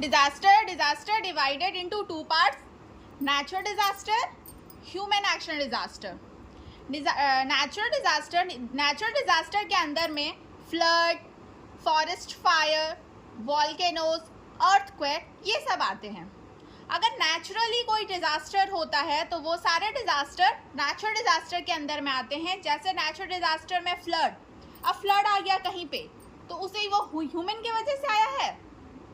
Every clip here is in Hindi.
Disaster divided into two parts: natural disaster, human action disaster. Natural disaster के अंदर में flood, forest fire, volcanoes, earthquake ये सब आते हैं. अगर नेचुरली कोई डिजास्टर होता है तो वो सारे डिजास्टर नेचुरल डिजास्टर के अंदर में आते हैं. जैसे नेचुरल डिजास्टर में फ्लड, अब फ्लड आ गया कहीं पे तो उसे वो ह्यूमन की वजह से आया है?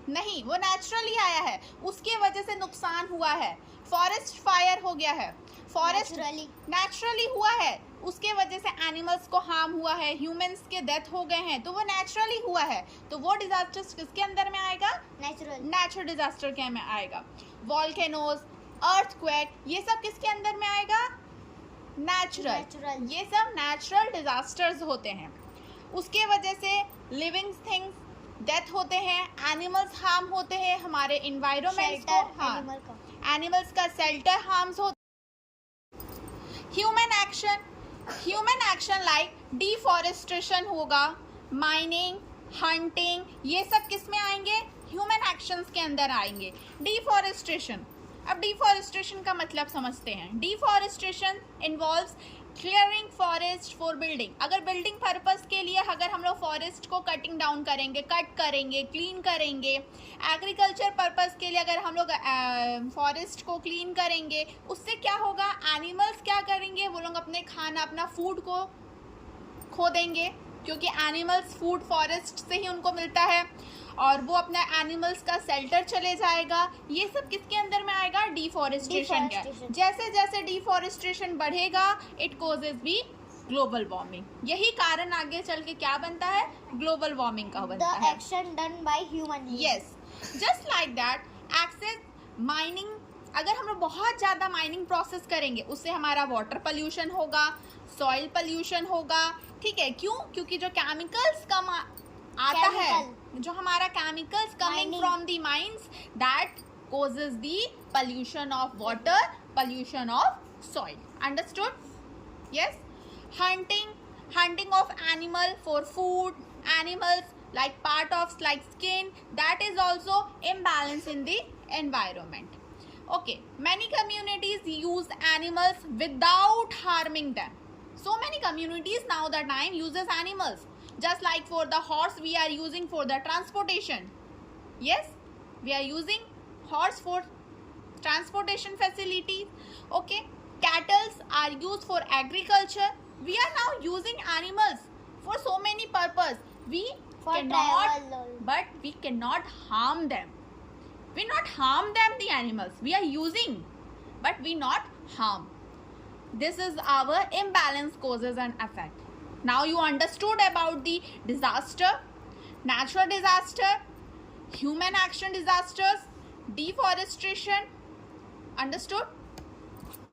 नहीं, वो नेचुरली आया है, उसके वजह से नुकसान हुआ है. फॉरेस्ट फायर हो गया है, फॉरेस्ट नेचुरली हुआ है, उसके वजह से एनिमल्स को हार्म हुआ है, ह्यूमंस के डेथ हो गए हैं, तो वो नेचुरली हुआ है. तो वो डिजास्टर किसके अंदर में आएगा? नेचुरल डिजास्टर के में आएगा. वॉल्केनोज, अर्थक्वेक ये सब किसके अंदर में आएगा? नेचुरल. ये सब नेचुरल डिजास्टर्स होते हैं. उसके वजह से लिविंग थिंग्स डेथ होते हैं, एनिमल्स हार्म होते हैं, हमारे इन्वायरमेंट को, हाँ, एनिमल्स का शेल्टर हार्म्स होता. ह्यूमन एक्शन लाइक डिफॉरेस्टेशन होगा, माइनिंग, हंटिंग, ये सब किस में आएंगे? ह्यूमन एक्शंस के अंदर आएंगे. डिफॉरेस्टेशन, अब डिफॉरेस्टेशन का मतलब समझते हैं. Deforestation involves clearing forest for building. अगर बिल्डिंग पर्पस के लिए अगर हम लोग फॉरेस्ट को कटिंग डाउन करेंगे, कट करेंगे, क्लीन करेंगे. एग्रीकल्चर पर्पस के लिए अगर हम लोग फॉरेस्ट को क्लीन करेंगे, उससे क्या होगा? एनिमल्स क्या करेंगे? वो लोग अपने खाना, अपना फूड को खो देंगे, क्योंकि एनिमल्स फूड फॉरेस्ट से ही उनको मिलता है, और वो अपना एनिमल्स का शेल्टर चले जाएगा. ये सब किसके अंदर में आएगा? डिफॉरेस्टेशन का. जैसे जैसे डिफॉरेस्टेशन बढ़ेगा, इट कॉजेज भी ग्लोबल वार्मिंग. यही कारण आगे चल के क्या बनता है? ग्लोबल वार्मिंग का बनता है. Action done by human. Yes, just like that. Excess mining, अगर हम लोग बहुत ज़्यादा माइनिंग प्रोसेस करेंगे, उससे हमारा वाटर पोल्यूशन होगा, सॉइल पोल्यूशन होगा. ठीक है, क्यों? क्योंकि जो केमिकल्स कम आता है, जो हमारा chemicals coming from the mines, that causes the pollution of water, pollution of soil. Understood? Yes. Hunting of animal for food, animals like part of like skin, that is also imbalance in the environment. Okay, many communities use animals without harming them. So many communities now the time uses animals. Just like for the horse we are using for the transportation. Yes, we are using horse for transportation facilities. Okay, cattle are used for agriculture. We are now using animals for so many purpose. We cannot harm them. We not harm them, the animals. We are using, but we not harm. This is our imbalance causes and effect. Now you understood about the disaster, natural disaster, human action disasters, deforestation. Understood?